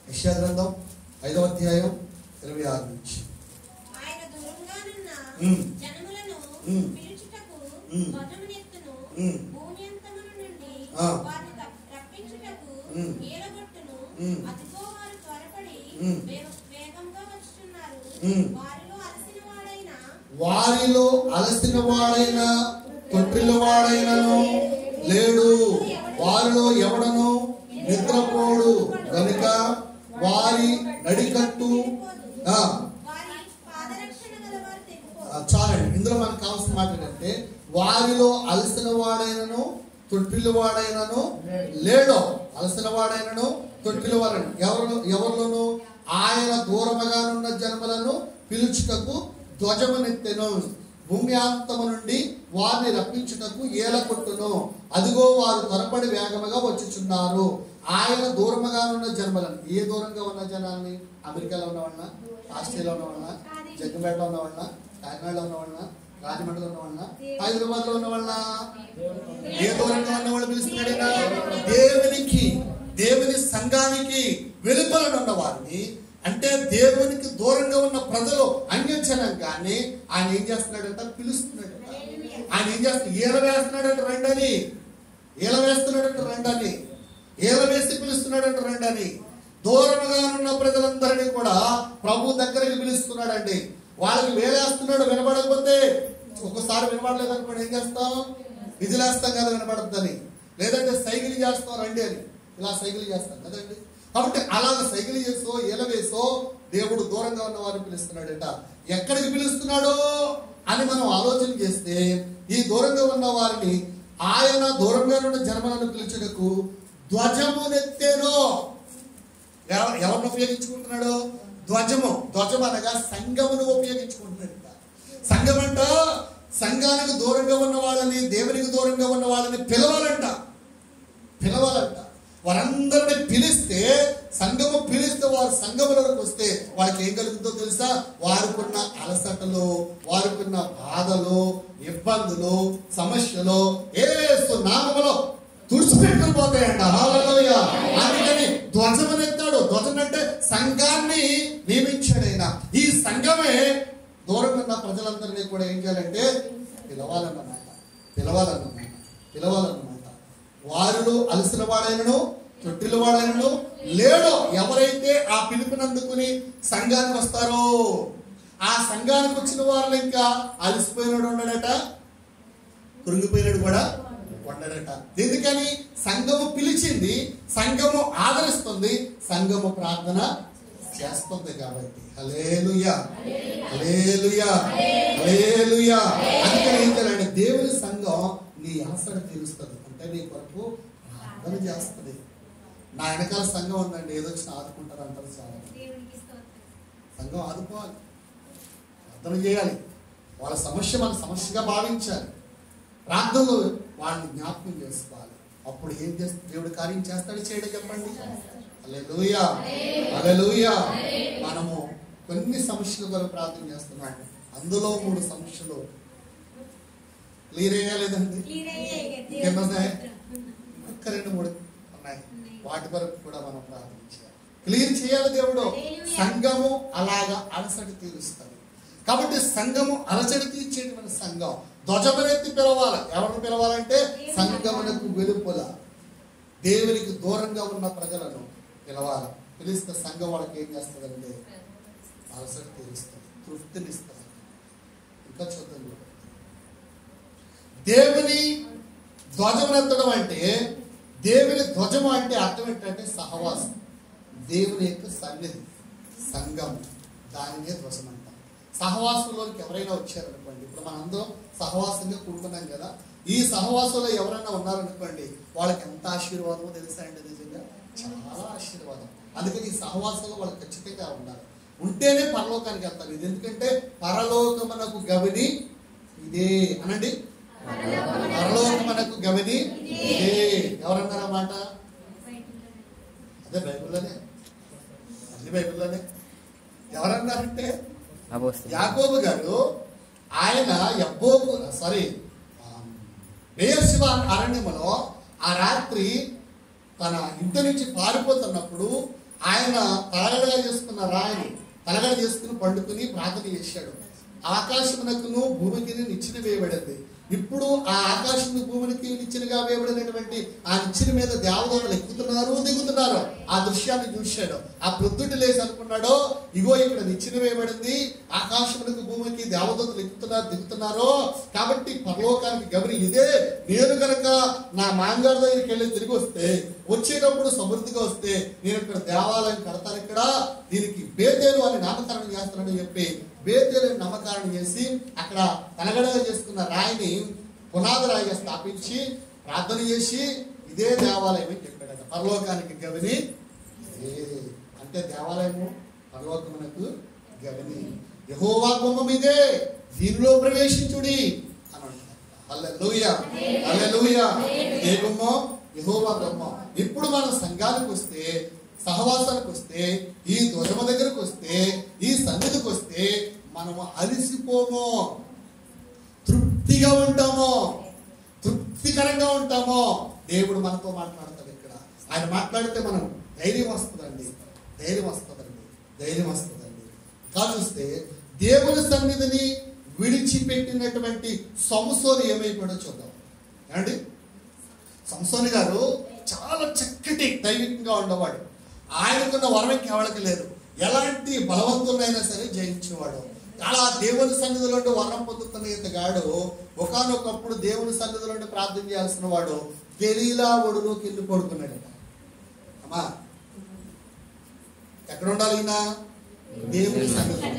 యెషయా గ్రంథం 5వ అధ్యాయం 26 నుంచి. ఆయన దూరంగానున్న జనములను పిలుచుటకు ధ్వజమునెత్తును, భూమి అంతమున నుండి వారిని రప్పించుటకు ఏలగొట్టును. అదిగో వారు త్వరపడి వేగంగా వచ్చుచున్నారు. వారిలో అలసిన వాడైన తొట్టిల వాడైనను లేడు, వారిలో ఎవడను నిద్రపోడు గనుక వారి నడికట్టు. చాలండి. ఇందులో మనకు కావాల్సిన మాట ఏంటంటే, వారిలో అలసిన వాడైనను తొట్టిల వాడైనను లేడో. అలసిన వాడైనను తొట్టిల వాడైన ఎవరిలోను ఆయన దూరముగానున్న జన్మలను పిలుచుటకు ధ్వజమునెత్తెను, భూమి అంతము నుండి వారిని రప్పించుటకు ఏలకొట్టును. అదిగో వారు త్వరపడి వేగముగా వచ్చుచున్నారు. ఆయన దూరముగానున్న జన్మలను, ఏ దూరంగా ఉన్న జనాల్ని? అమెరికాలో ఉన్నవాళ్ళ, ఆస్ట్రేలియాలో ఉన్నవాళ్ళ, జగ్గంపేటలో ఉన్నవాళ్ళ, కాకినాడలో ఉన్నవాళ్ళ, రాజమండ్రిలో ఉన్నవాళ్ళ, హైదరాబాద్ లో ఉన్నవాళ్ళ, ఏ దూరంగా ఉన్నవాళ్ళు పిలుస్తున్నాడైనా? దేవుని సంఘానికి వెలుపల ఉన్న వారిని, అంటే దేవునికి దూరంగా ఉన్న ప్రజలు అన్యజనంగానే ఆయన ఏం చేస్తున్నాడంట? పిలుస్తున్నాడంట. ఆయన ఏం చేస్తున్నాడు? ఈల వేస్తున్నాడంట రండని, ఈల వేస్తున్నాడంట రండని, ఈల వేసి పిలుస్తున్నాడంట రండని. దూరంగా ఉన్న ప్రజలందరినీ కూడా ప్రభు దగ్గరికి పిలుస్తున్నాడండి. వాళ్ళకి వేలేస్తున్నాడు, వినపడకపోతే ఒక్కసారి వినపడలేదు అనుకోండి, ఏం చేస్తాం? విజిలేస్తాం కదా వినపడద్దని, లేదంటే సైకిల్ చేస్తాం రండి అని, ఇలా సైకిల్ చేస్తాం కదండి. కాబట్టి అలాగ సైకిల్ చేసో ఎలవేసో దేవుడు దూరంగా ఉన్న వారిని పిలుస్తున్నాడట. ఎక్కడికి పిలుస్తున్నాడో అని మనం ఆలోచన చేస్తే, ఈ దూరంగా ఉన్న వారిని ఆయన దూరంగా ఉన్న జన్మలను పిలుచుటకు ధ్వజమునెత్తెను. ఎవరిని ఉపయోగించుకుంటున్నాడు? ధ్వజం అనగా సంఘమును ఉపయోగించుకుంటున్నాడు. సంఘం అంట సంఘానికి దూరంగా ఉన్న వాళ్ళని, దేవునికి దూరంగా ఉన్న వాళ్ళని పిలవాలంట. వారందరిని పిలిస్తే, సంఘము పిలిస్తే వారు సంఘములకు వస్తే వాళ్ళకి ఏం కలుగుతుందో తెలుసా? వారికున్న అలసటలు, వారికున్న బాధలు, ఇబ్బందులు, సమస్యలు యేసు నామములో తుడిచిపెట్టుకుని పోతాయంట. హల్లెలూయా. అందుకని ధ్వజమునెత్తాడు. ధ్వజం అంటే సంఘాన్ని నియమించాడైనా. ఈ సంఘమే దూరంగా ఉన్న ప్రజలందరినీ కూడా ఏం చేయాలంటే పిలవాలన్నమాట. వారిలో అలసిన వాడైనను తొట్టిల వాడైనను లేడో. ఎవరైతే ఆ పిలుపునందుకుని సంఘానికి వస్తారో, ఆ సంఘానికి వచ్చిన వారు ఇంకా అలసిపోయినాడు ఉన్నాడట, కృంగిపోయినాడు కూడా ఉండడట. ఎందుకని? సంఘము పిలిచింది, సంఘము ఆదరిస్తుంది, సంఘము ప్రార్థన చేస్తుంది కాబట్టి. హల్లెలూయా, హల్లెలూయా, హల్లెలూయా. అందుకని ఏం చేయాలంటే దేవుని సంఘం నీ ఆశను తీరుస్తుంది, అంటే నీ కొరకు ప్రార్థన చేస్తుంది. నా వెనకాల సంఘం ఉందండి, ఏదో వచ్చిన ఆదుకుంటారు అంటారు. చాలా సంఘం ఆదుకోవాలి, ప్రార్థన చేయాలి, వాళ్ళ సమస్య మన సమస్యగా భావించాలి, ప్రార్థనలు వాళ్ళని జ్ఞాపకం చేసుకోవాలి. అప్పుడు ఏం చేస్తే దేవుడు కార్యం చేస్తాడు, చేయడం చెప్పండి. హల్లెలూయా, హల్లెలూయా. మనము కొన్ని సమస్యల కొరకు ప్రార్థన చేస్తున్నాము, అందులో 3 సమస్యలు క్లియర్ అయ్యలేదండి. ఇంకేమన్నాయి? ఒక్క 2-3 ఉన్నాయి, వాటి కొరకు కూడా మనం ప్రార్థన చేయాలి, క్లియర్ చేయాలి. దేవుడు సంఘము అలాగా అలసట తీరుస్తాడు కాబట్టి సంఘము అలసట తీర్చేటువంటి సంఘం ధ్వజమునెత్తి పిలవాలి. ఎవరిని పిలవాలంటే సంఘమునకు వెలుపల దేవునికి దూరంగా ఉన్న ప్రజలను పిలవాలి. పిలిస్తే సంఘం వాళ్ళకి ఏం చేస్తుందంటే అలసట తీరుస్తుంది, తృప్తినిస్తుంది. ఇంకా చూద్దాం. దేవుని ధ్వజమునెత్తడం అంటే, దేవుని ధ్వజము అంటే అర్థం ఏంటంటే సహవాసం, దేవుని యొక్క సన్నిధి, సంఘం, దానినే ధ్వజం అంటాం. సహవాసంలోకి ఎవరైనా వచ్చారనుకోండి, ఇప్పుడు మనందరం సహవాసంగా కూడుకున్నాం కదా, ఈ సహవాసంలో ఎవరైనా ఉన్నారనుకోండి, వాళ్ళకి ఎంత ఆశీర్వాదమో తెలుసా అండి? నిజంగా చాలా ఆశీర్వాదం. అందుకని ఈ సహవాసంలో వాళ్ళు ఖచ్చితంగా ఉండాలి, ఉంటేనే పరలోకానికి వెళ్తారు. ఇది ఎందుకంటే పరలోకమునకు గవిని ఇదే అనండి, పరలోకమునకు గవిని ఇదే. ఎవరన్నారన్నమాట? అదే బైబిల్లోనే, అన్ని బైబిల్లోనే. ఎవరన్నారంటే యాకోబు గారు, ఆయన బెయేర్షెబ అరణ్యములో ఆ రాత్రి తన ఇంటి నుంచి పారిపోతున్నప్పుడు ఆయన తలగడగా చేసుకున్న రాయిని తలగడ చేసుకుని పండుకుని ప్రార్థన చేశాడు. ఆకాశమునకును భూమికి నిచ్చెన వేయబడింది. ఇప్పుడు ఆ ఆకాశం భూమికి నిచ్చెనగా వేయబడినటువంటి ఆ నిచ్చెన మీద దేవదూతలు ఎక్కుతున్నారు, దిగుతున్నారు. ఆ దృశ్యాన్ని చూశాడు. ఆ ప్రొద్దుటి లేచి అనుకున్నాడు, ఇగో ఇక్కడ నిచ్చెన వేయబడింది, ఆకాశమునకు భూమికి దేవదూతలు ఎక్కుతున్నారు, దిగుతున్నారు, కాబట్టి పరలోకానికి గమని ఇదే. నేను కనుక నా మాంగారు దగ్గరికి వెళ్ళి తిరిగి వస్తే, వచ్చేటప్పుడు సమృద్ధిగా వస్తే, నేను ఇక్కడ దేవాలయం కడతాను, ఇక్కడ దీనికి బేతేలు అని నామకరణం చేస్తానని చెప్పి బేతేలు నామకరణం చేసి అక్కడ తలగడగా చేసుకున్న రాయిని పునాది రాయిగా స్థాపించి ప్రార్థన చేసి ఇదే దేవాలయం అని చెప్పాడట. పరలోకానికి గవిని అంటే దేవాలయము పరలోకమునకు గవిని, యెహోవా గుమ్మం ఇదే, దీనిలో ప్రవేశించుడి అని అంటారు. హల్లెలూయా, హల్లెలూయా. ఏ గుమ్మం? యెహోవా గుమ్మం. ఇప్పుడు మన సంఘానికి వస్తే, సహవాసానికి వస్తే, ఈ ధ్వజము దగ్గరకు వస్తే, ఈ సన్నిధికి వస్తే మనము అలసిపోము, తృప్తిగా ఉంటాము, తృప్తికరంగా ఉంటాము. దేవుడు మనతో మాట్లాడతాడు. ఇక్కడ ఆయన మాట్లాడితే మనం ధైర్యం వస్తుందండి, ధైర్యం వస్తుందండి, ధైర్యం వస్తుందండి. కాదుస్తే దేవుని సన్నిధిని విడిచిపెట్టినటువంటి సంసోను ఏమైపోయాడో చూద్దాం. ఏమండి, సంసోను గారు చాలా చక్కటి దైవికంగా ఉండేవాడు. ఆయనకున్న వరం కేవలకి లేదు. ఎలాంటి బలవంతులైనా సరే జయించేవాడు. చాలా దేవుని సన్నిధిలో వరం పొందుతున్న ఇతగాడు ఒకానొకప్పుడు దేవుని సన్నిధిలో ప్రార్థన చేయాల్సిన వాడు గెలీలా ఒడిలోకి వెళ్ళి పడుకున్నాడు. అమ్మా, ఎక్కడ ఉండాలి ఈయన? దేవుని సన్నిధిలో.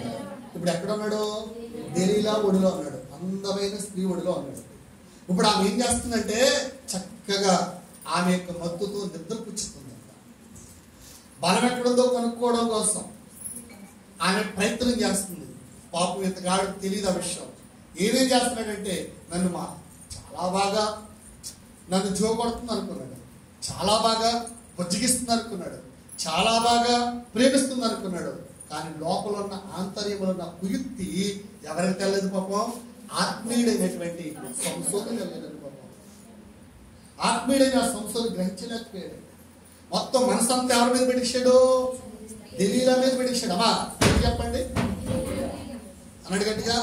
ఇప్పుడు ఎక్కడ ఉన్నాడు? గెలీలా ఒడిలో ఉన్నాడు, అందమైన స్త్రీ ఒడిలో ఉన్నాడు. ఇప్పుడు ఆమె ఏం చేస్తుందంటే చక్కగా ఆమె యొక్క మత్తుతో నిద్రపుచ్చుతుంది. బలం ఎక్కడుందో కనుక్కోవడం కోసం ఆమె ప్రయత్నం చేస్తుంది. పాపం ఇంతగాడు తెలియదు ఆ విషయం. ఏమేం చేస్తున్నాడంటే చాలా బాగా నన్ను జోగొడుతుంది అనుకున్నాడు, చాలా బాగా బుజ్జిగిస్తుంది అనుకున్నాడు, చాలా బాగా ప్రేమిస్తుంది అనుకున్నాడు. కానీ లోపల ఉన్న ఆంతర్యంలో ఉన్న కుయుక్తి ఎవరికి తెలియదు పాపం? ఆత్మీయుడైనటువంటి సంసోను తెలియదు పాపం. ఆత్మీయుడైన సంసోను గ్రహించలేకపోయాడు. మొత్తం మనసంతా ఎవరి మీద పెట్టించాడు? దెలీలా మీద పెట్టించాడు. అమ్మా చెప్పండి అన్నాడు గట్టిగా.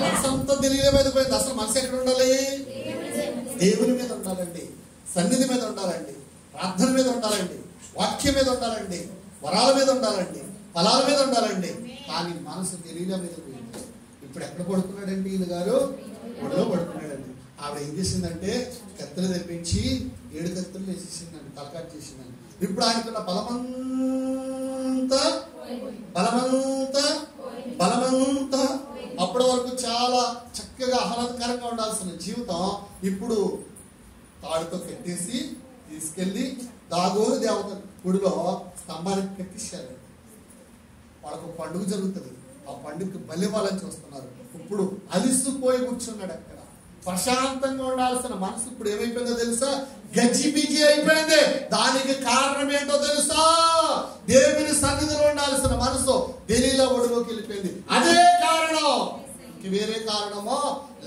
మనసంతా దెలీలా మీద పోయింది. అసలు మనసు ఎక్కడ ఉండాలి? దేవుని మీద ఉండాలండి, సన్నిధి మీద ఉండాలండి, ప్రార్థన మీద ఉండాలండి, వాక్యం మీద ఉండాలండి, వరాల మీద ఉండాలండి, ఫలాల మీద ఉండాలండి. కానీ మనసు దెలీలా మీద పోయింది. ఇప్పుడు ఎక్కడ పడుకున్నాడండి ఈయన గారు? ఒడిలో పడుకున్నాడండి. ఆవిడ ఏం చేసిందంటే కత్తులు తెప్పించి 7 కత్తులు వేసేసిందండి, తలకాట్ చేసిందండి. ఇప్పుడు ఆయనకున్న బలమంతా అప్పటి వరకు చాలా చక్కగా ఆహ్లాదకరంగా ఉండాల్సిన జీవితం ఇప్పుడు తాడుతో కట్టేసి తీసుకెళ్లి దాగోరు దేవత గుడిలో స్తంభానికి కట్టించారు. వాళ్ళకు పండుగ జరుగుతుంది, ఆ పండుగకి బలివ్వాలని చూస్తున్నారు. ఇప్పుడు అలిసిపోయి కూర్చున్నాడు అక్కడ. ప్రశాంతంగా ఉండాల్సిన మనసు ఇప్పుడు ఏమైపోయిందో తెలుసా? గజిబిజి అయిపోయింది. దానికి కారణం ఏంటో తెలుసా? దేవుని సన్నిధిలో ఉండాల్సిన మనసు ఢిల్లీలో ఒడిలోకి వెళ్ళిపోయింది. అదే కారణం, వేరే కారణమో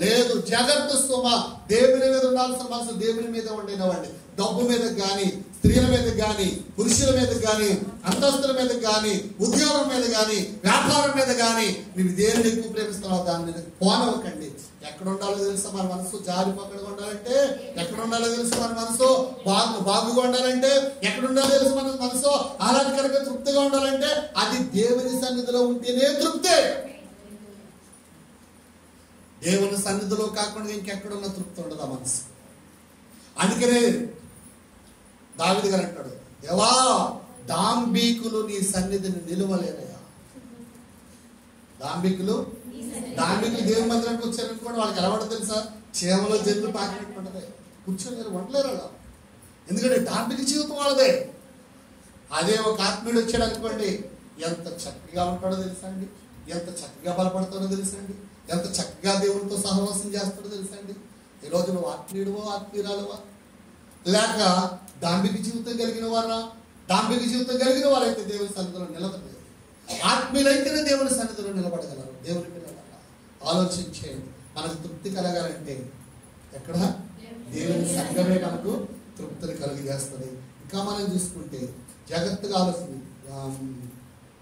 లేదు. జగత్తు సుమ దేవుని మీద ఉండాల్సిన మనసు దేవుని మీద ఉండేనవ్వండి. డబ్బు మీద కానీ, స్త్రీల మీద కానీ, పురుషుల మీద కానీ, అంతస్తుల మీద కానీ, ఉద్యోగం మీద కానీ, వ్యాపారం మీద కానీ నువ్వు దేనిని ఎక్కువ ప్రేమిస్తున్నావు దాని మీద పోనవకండి. ఎక్కడ ఉండాలో తెలుసా మన మనసు? జారి పక్కగా ఉండాలంటే ఎక్కడ ఉండాలో తెలుసు మన మనసు? బాగుగా ఉండాలంటే ఎక్కడ ఉండాలో తెలుసు మన మనసు? ఆహ్లాదకరంగా తృప్తిగా ఉండాలంటే అది దేవుని సన్నిధిలో ఉంటేనే తృప్తే. దేవుని సన్నిధిలో కాకుండా ఇంకెక్కడున్న తృప్తి ఉండదు ఆ మనసు. అందుకనే దావీదు గారు అంటాడు, దేవా దాంబీకులు నీ సన్నిధిని నిలువలేరయ్యా. దాంబీకులు దేవుని మందిరానికి వచ్చారనుకోండి, వాళ్ళకి ఎలా ఉంటుంది తెలుసా? చేమలో జల్లు పాకినట్టు ఉంటుంది. కూర్చొని వండలేరు అలా. ఎందుకంటే దాంబిక జీవితం వాళ్ళదే. అదే ఒక ఆత్మీయుడు వచ్చాడు అనుకోండి, ఎంత చక్కగా ఉంటాడో తెలుసా అండి, ఎంత చక్కగా బలపడతాడో తెలుసా అండి, ఎంత చక్కగా దేవునితో సహవాసం చేస్తాడో తెలుసా అండి. ఈరోజు నువ్వు ఆత్మీయుడువో ఆత్మీయురాలువా, లేక దాంబిక జీవితం కలిగిన వారా? దాంబిక జీవితం కలిగిన వారైతే దేవుని సన్నిధిలో నిలబడలేదు. ఆత్మీయులైతేనే దేవుని సన్నిధిలో నిలబడగలరు. దేవుని పిల్లల ఆలోచించేయండి. మనకు తృప్తి కలగాలంటే ఎక్కడ? దేవుని సంఘమే మనకు తృప్తిని కలిగజేస్తుంది. ఇంకా మనం చూసుకుంటే జాగ్రత్తగా ఆలోచన,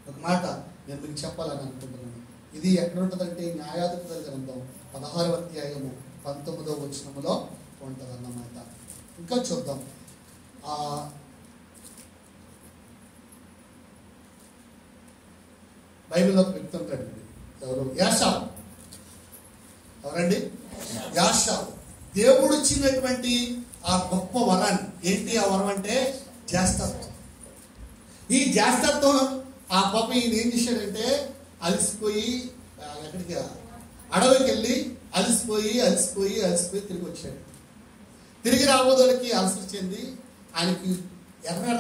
ఒక మాట నేను మీకు చెప్పాలని అనుకుంటున్నాను. ఇది ఎక్కడ ఉంటుందంటే న్యాయాధిపతుల గ్రంథం 16వ అధ్యాయము 19వ వచనములో ఉంటుంది అన్నమాట. ఇంకా చూద్దాం. బైబిల్లో ఒక వ్యక్తి ఉంటాడు, ఎవరు? యాషావు. ఎవరండి? యాషావు. దేవుడు ఇచ్చినటువంటి ఆ గొప్ప వరాన్ని ఏంటి? ఆ వరం అంటే జ్యేష్ఠత్వం. ఈ జ్యేష్ఠత్వం ఆ పాప ఈయన ఏం చేశాడంటే అలసిపోయి ఎక్కడికి అడవికి వెళ్ళి అలసిపోయి తిరిగి వచ్చాడు. తిరిగి రాబోదలకి అలసట చెంది ఆయనకి ఎర్రగా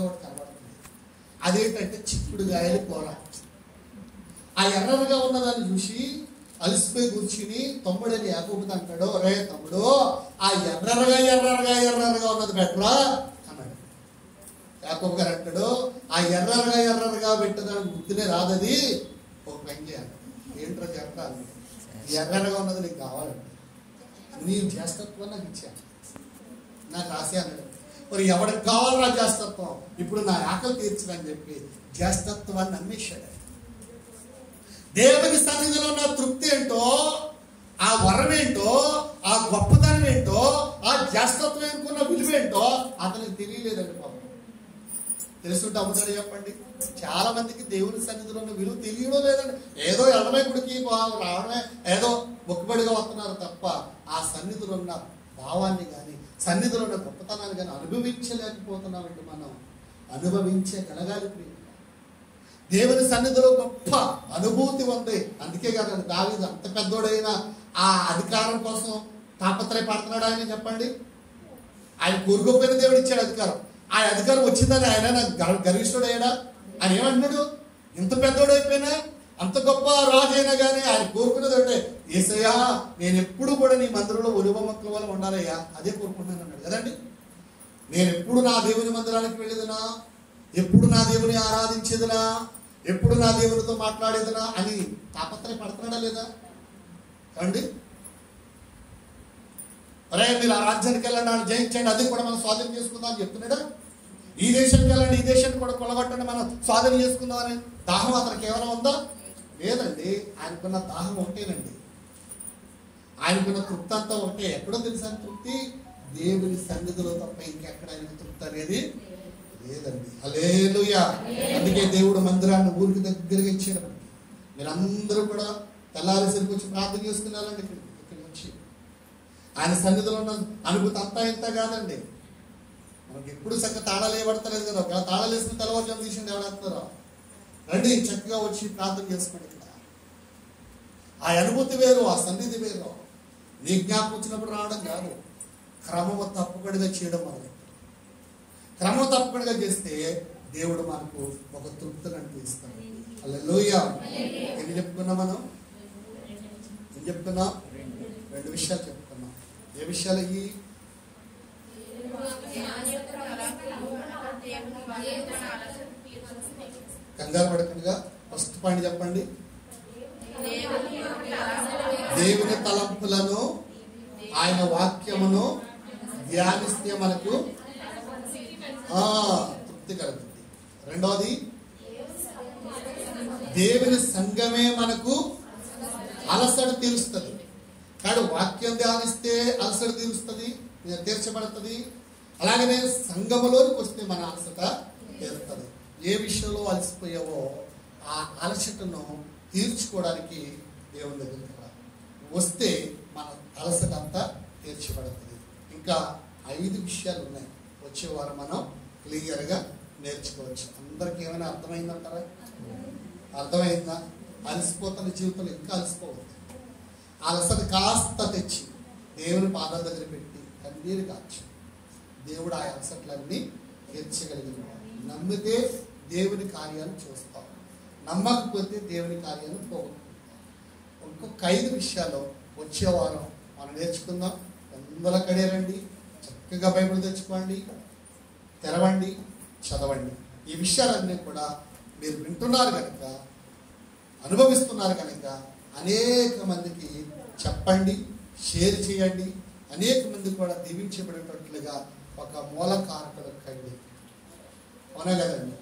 ఒకటి కనబడుతుంది. అదేంటంటే చిక్కుడుగాయలు కూర. ఆ ఎర్రగా ఉన్నదాన్ని చూసి అలసిపోయి కూర్చుని తమ్ముడని యాకోబుతో అంటాడు, రే తమ్ముడు ఆ ఎర్రగా ఉన్నది బెటరా అన్నాడు. యాకోబు గారు అంటాడు, ఆ ఎర్రగా పెట్టడానికి గుర్తునే రాదది, ఒక పని చేయాలి. ఏంట్రా చెప్పాలి, ఎర్రగా ఉన్నది నీకు కావాలండి, నీ జ్యేష్ఠత్వం నాకు ఇచ్చాను, నాకు రాసే అన్నాడు. మరి ఎవరికి కావాలన్నా జ్యేష్ఠత్వం, ఇప్పుడు నా ఆకలి తీర్చదని చెప్పి జ్యేష్ఠత్వాన్ని అమ్మేశాడు. దేవుని సన్నిధిలో ఉన్న తృప్తి ఏంటో, ఆ వరం ఏంటో, ఆ గొప్పతనం ఏంటో, ఆ జ్యేష్ఠత్వం ఏంటున్న విలువ ఏంటో అతనికి తెలియలేదండి పాపం. తెలుసుంటే అమ్ముతాడు చెప్పండి. చాలా మందికి దేవుని సన్నిధిలో ఉన్న విలువ తెలియడం లేదండి. ఏదో ఎడమై గుడికి రావడమే, ఏదో మొక్కుబడిగా వస్తున్నారు తప్ప ఆ సన్నిధిలో ఉన్న భావాన్ని కానీ, సన్నిధిలో ఉన్న గొప్పతనాన్ని కానీ అనుభవించలేకపోతున్నామండి. మనం అనుభవించగలగాలి. దేవుని సన్నిధిలో గొప్ప అనుభూతి ఉంది. అందుకే కదా దావీదు అంత పెద్దోడైనా ఆ అధికారం కోసం తాపత్రయపడుతున్నాడు. ఆయన చెప్పండి, ఆయన కోరుకోపోయిన దేవుడు ఇచ్చాడు అధికారం. ఆ అధికారం వచ్చిందని ఆయన గర్విష్ఠుడు అయ్యాడా? ఆయన ఏమంటున్నాడు, ఇంత పెద్దోడు అయిపోయినా, అంత గొప్ప రాజు అయినా కానీ ఆయన కోరుకునేది అంటే, యేసయ్యా నేను ఎప్పుడు కూడా నీ మందిరంలో ఒలివ మొక్కల వల్ల ఉండాలయ్యా, అదే కోరుకుంటున్నాను అన్నాడు కదండి. నేను ఎప్పుడు నా దేవుని మందిరానికి వెళ్ళేదినా, ఎప్పుడు నా దేవుని ఆరాధించేదినా, ఎప్పుడు నా దేవునితో మాట్లాడేదినా అని తాపత్రయపడుతున్నాడా లేదా అండి? అరే మీరు ఆ రాజ్యానికి వెళ్ళండి, ఆయన జయించండి, అది కూడా మనం స్వాధీనం చేసుకుందాం అని చెప్తున్నాడా? ఈ దేశానికి వెళ్ళండి, ఈ దేశాన్ని కూడా కొలగొట్టండి, మనం స్వాధీనం చేసుకుందాం అని దాహం అతనికి కేవలం ఉందా? లేదండి. ఆయనకున్న దాహం ఒకటేనండి, ఆయనకున్న తృప్తి అంతా ఒకటే. ఎక్కడో తెలుసా తృప్తి? దేవుని సన్నిధిలో తప్ప ఇంకెక్కడ ఆయనకు తృప్తి అనేది లేదండి. హల్లెలూయా. అందుకే దేవుడు మందిరాన్ని ఊరికి దగ్గరగా ఇచ్చాడు. మీరందరూ కూడా తెల్లారేసరికి వచ్చి ప్రార్థన చేసుకున్నారండి. ఇక్కడ నుంచి ఆయన సన్నిధిలో ఉన్న అనుభూతి అంతా ఇంత కాదండి. మనకి ఎప్పుడు చక్కగా తాళాలు వేయబడతలేదు కదా. ఒకవేళ తాళాలు వేసుకుని తెల్లవారుజాము తీసిండి ఎవడేస్తారో రండి, చక్కగా వచ్చి ప్రార్థన చేసుకోండి. ఇక్కడ ఆ అనుభూతి వేరు, ఆ సన్నిధి వేరు. నీ జ్ఞాపకం వచ్చినప్పుడు రావడం కాదు, క్రమము తప్పకుండా చేయడం మొదలు. క్రమం తప్పకుండా చేస్తే దేవుడు మనకు ఒక తృప్తిని అనిపిస్తాడు. హల్లెలూయా. ఎన్ని చెప్పుకున్నాం మనం? ఏం చెప్పుకున్నాం? 2 విషయాలు చెప్పుకున్నాం. ఏ విషయాలు ఇవి? కంగారు పడకుండా ఫస్ట్ పాయింట్ చెప్పండి. దేవుని తలంపులను, ఆయన వాక్యమును ధ్యానిస్తే మనకు తృప్తి కలుగుతుంది. రెండవది, దేవుని సంఘమే మనకు అలసట తీరుస్తుంది. కాదు, వాక్యం ధ్యానిస్తే అలసట తీర్చబడుతుంది. అలాగనే సంఘములోనికి వస్తే మన అలసట తీరుతుంది. ఏ విషయంలో అలసిపోయావో ఆ అలసటను తీర్చుకోవడానికి దేవుని దగ్గరికి వస్తే మన అలసట అంతా తీర్చబడుతుంది. ఇంకా 5 విషయాలు ఉన్నాయి. వచ్చే వారం మనం క్లియర్గా నేర్చుకోవచ్చు. అందరికి ఏమైనా అర్థమైందంటారా? అర్థమైందా? అలసిపోతున్న జీవితంలో ఇంకా అలసిపోవద్దు. అలసట కాస్త తెచ్చి దేవుని పాదాల దగ్గర పెట్టి కన్నీరు కాచి దేవుడు ఆ అలసట్లన్నీ తీర్చగలిగిన. నమ్మితే దేవుని కార్యాలు చూస్తాం, నమ్మకపోతే దేవుని కార్యాలు పోగొట్టుకుంటాం. ఇంకొక 5 విషయాలు వచ్చే వారం మనం నేర్చుకుందాం. అందరూ అక్కడే రండి, చక్కగా బైబిల్ తెచ్చుకోండి, తెరవండి, చదవండి. ఈ విషయాలన్నీ కూడా మీరు వింటున్నారు కనుక, అనుభవిస్తున్నారు కనుక అనేక మందికి చెప్పండి, షేర్ చేయండి. అనేక మంది కూడా దీవించబడేటట్లుగా ఒక మూలకారకుడు కండి. అవునా కదండి?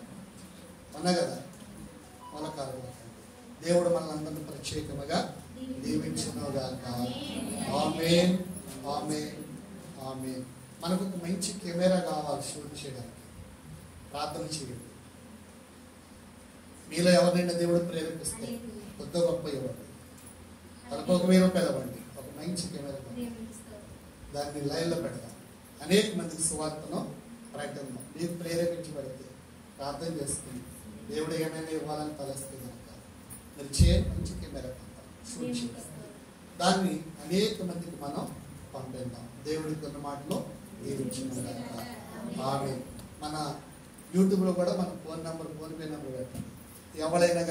అవునా కదా? మూలకారకుడు కండి. దేవుడు మనల్ని ప్రత్యేకముగా దీవించునుగాక. ఆమేన్, ఆమేన్, ఆమేన్. మనకు ఒక మంచి కెమెరా కావాలి షూట్ చేయడానికి. ప్రార్థన చేయండి. మీలో ఎవరినైనా దేవుడు ప్రేరేపిస్తే కొద్ది గొప్ప ఇవ్వండి. తనకు ఒక 1000 రూపాయలు ఇవ్వండి. ఒక మంచి కెమెరా దాన్ని లైన్లో పెడదాం. అనేక మందికి సువార్తను ప్రకటిద్దాం. మీరు ప్రేరేపించబడితే ప్రార్థన చేసుకుని దేవుడు ఏమైనా ఇవ్వాలని తలస్తే కనుక మీరు చేయండి. మంచి కెమెరా షూట్ చేయాలి. దాన్ని అనేక మందికి మనం పంపిద్దాం. దేవుడి కొన్ని మాటలు దీవించిన ఆమె. మన యూట్యూబ్లో కూడా మన ఫోన్ పే నెంబర్ పెట్టండి. ఎవరైనా